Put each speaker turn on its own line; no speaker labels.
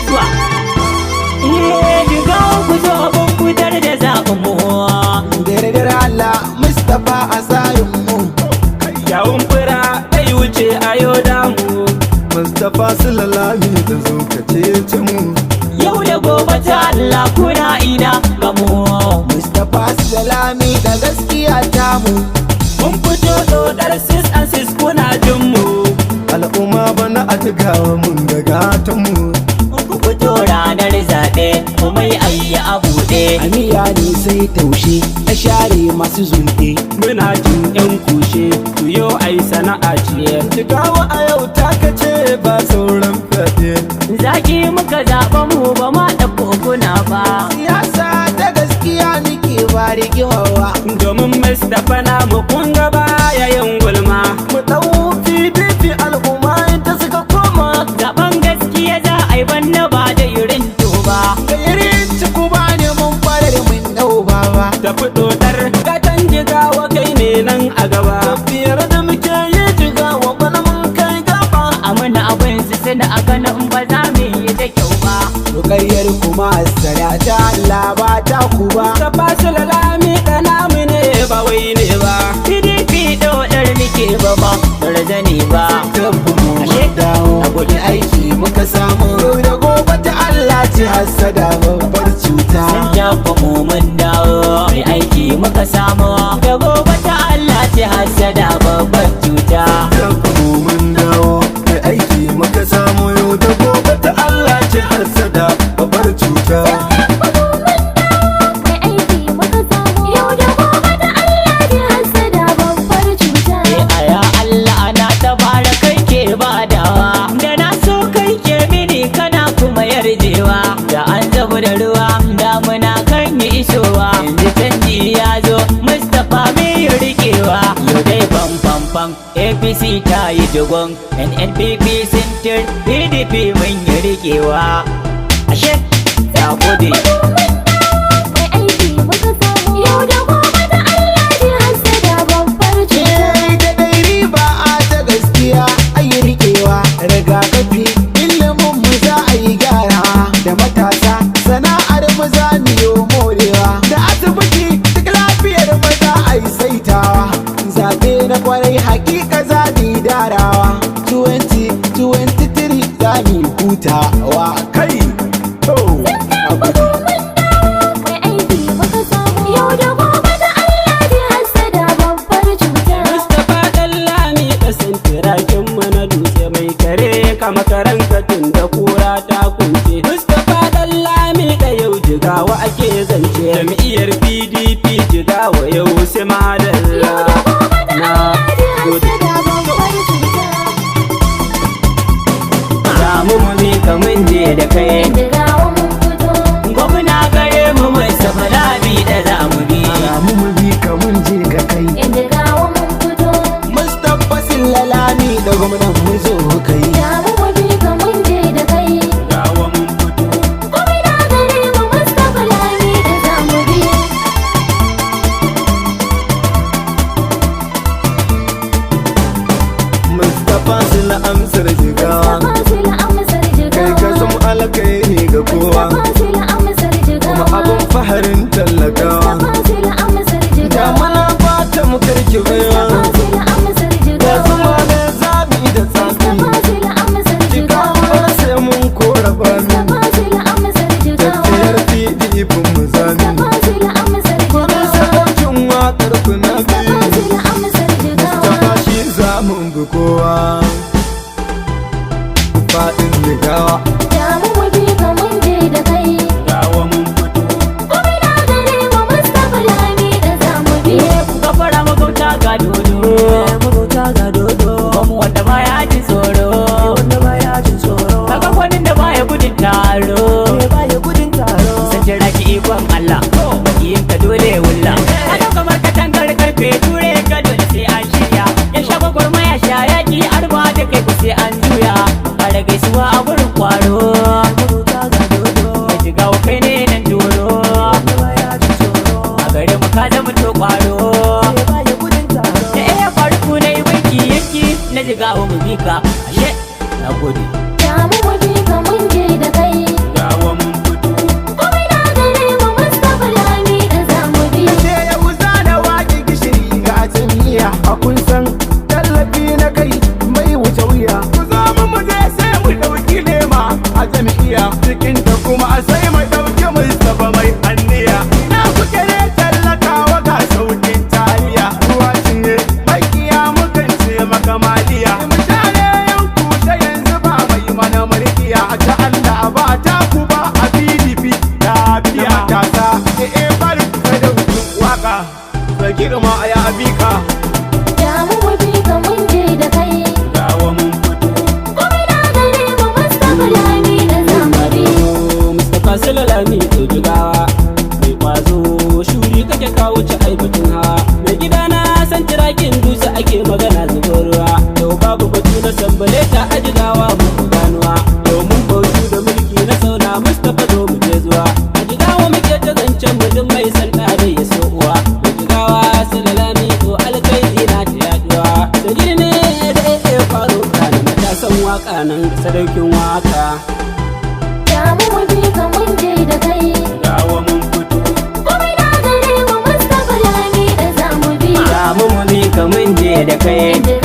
zuwa. Jiga ku zo mun fitar da zaɓin mu.
Dare Allah Mustapha a tsarin mu.
Yawun fura ɗai wuce a yau damu.
Mustapha Sulalami da zo ka cece mu.
Yau da gobe ta Allah kuna ina ga mu.
Mustapha Sulalami da gaskiya ta mu.
Mun fito dodar sis and sis kuna jin mu.
Al'umma bana a tugawa mun da gatan mu.
Ku fito ranar zaɓe kuma yi ayya a buɗe.
Aniya ne sai taushe ta share masu zunɗe.
Muna jin yan kushe su yo ai sana'a ce.
Jigawa a yau ta kace ba sauran fyaɗe.
Zaki muka zaɓa mu ba ma ɗauko kuna ba.
Siyasa ta gaskiya muke ba rigimawa.
Domin Mustapha na mu kun gaba yayin gulma.
Mu ɗau PDP al'umma ta suka koma.
Zaɓen gaskiya za a yi banna ba da irin to ba.
Da irin ciku ba ne mun farar mun ɗau ba.
Tafi dodar gatan jigawa kai ne nan a gaba.
Tafiyar da muke yi jigawa bana mun kai gaba.
Amina abin su suna a ganin ba za mu yi da kyau ba.
Ƙaryar kuma asara ta Allah ba ta ku ba.
Mustapha Sulalami ɗana mu ne ba wai ne ba.
PDP dodar muke ba ba barzani ba.
Tabbu mu dawo a gudu aiki muka samu. Yau da gobe ta Allah ce hassada babbar cuta.
Sun jafa mu mun dawo mai aiki muka samu. Da gobe ta Allah ce hasada babbar cuta.
Tabbu mu mun dawo mai aiki muka samu. Yau da gobe ta Allah ce hassada babbar cuta.
Aya Allah ana tabara kai ke badawa. Da na so kai ke mini kana kuma yarjewa. Da an zabu da ruwa damuna kan yi isowa. Yanzu canji ya zo Mustapha mai rikewa. Yau dai fam APC ta yi dogon NNPP sintir PDP mun yi rikewa. Ashe ya gode.
Rigakafi ilimin mu za a yi gyara da matasa sana'ar mu za mu yi morewa da asibiti duk lafiyar mu za a yi saitawa zaɓe na kwarai hakika za mu yi darawa 2023 za mu yi hutawa kai to
makaran katin da kura ta kunce. Mustapha Dallami da yau jigawa ake zance. Jam'iyyar PDP jigawa yau sai madalla. Na gode.
Zamu mu bi kamun je da kai. Gwamna gare mu Mustapha Lami da zamu bi.
mu bi kamun je ga kai. Mustapha Sulalami da gwamnan mu zo kai. Na amsar jigawa kai ka zama alkairi ga kowa kuma abin faharin tallakawa da mana fata mu karki baiwa da zuma ne zabi da tsafi jigawa sai mun kora bami tafiyar PDP mu zami kudin sakaucin waƙar kuna biyu Mustapha shi zamun bi kowa faɗin jigawa.
Jamu mu bi ka mun je da kai.
Gawa mun fito.
Gwamna gare mu Mustapha Lami da zamu bi.
Gafara magauta ga dodo. Magauta ga dodo. Bamu wanda baya jin tsoro. Wanda baya jin tsoro. Kaga kwanin da baya gudun taro. Baya gudun taro. San jira ki ikon Allah. Yin ka dole wulla. Haka kamar katangar karfe ture ka dole sai an shirya. Ya sha gwagwarmaya sha yaki arba da kai ku sai an juya. Da gaisuwa a gurin kwaro mai jigawa kai ne nan doro a gare mu ka zama to kwaro da iya farko na yi banki yanki na jigawa mu bika ashe na gode.
Jamu mu bi ka mun je da kai.
waka nan sadaukin waka.
Damu mu bi ka mun je da kai.
Dawo mun fito.
Komai na gare mu Mustapha Lami da zamu bi.
Damu mu bi ka mun je da kai.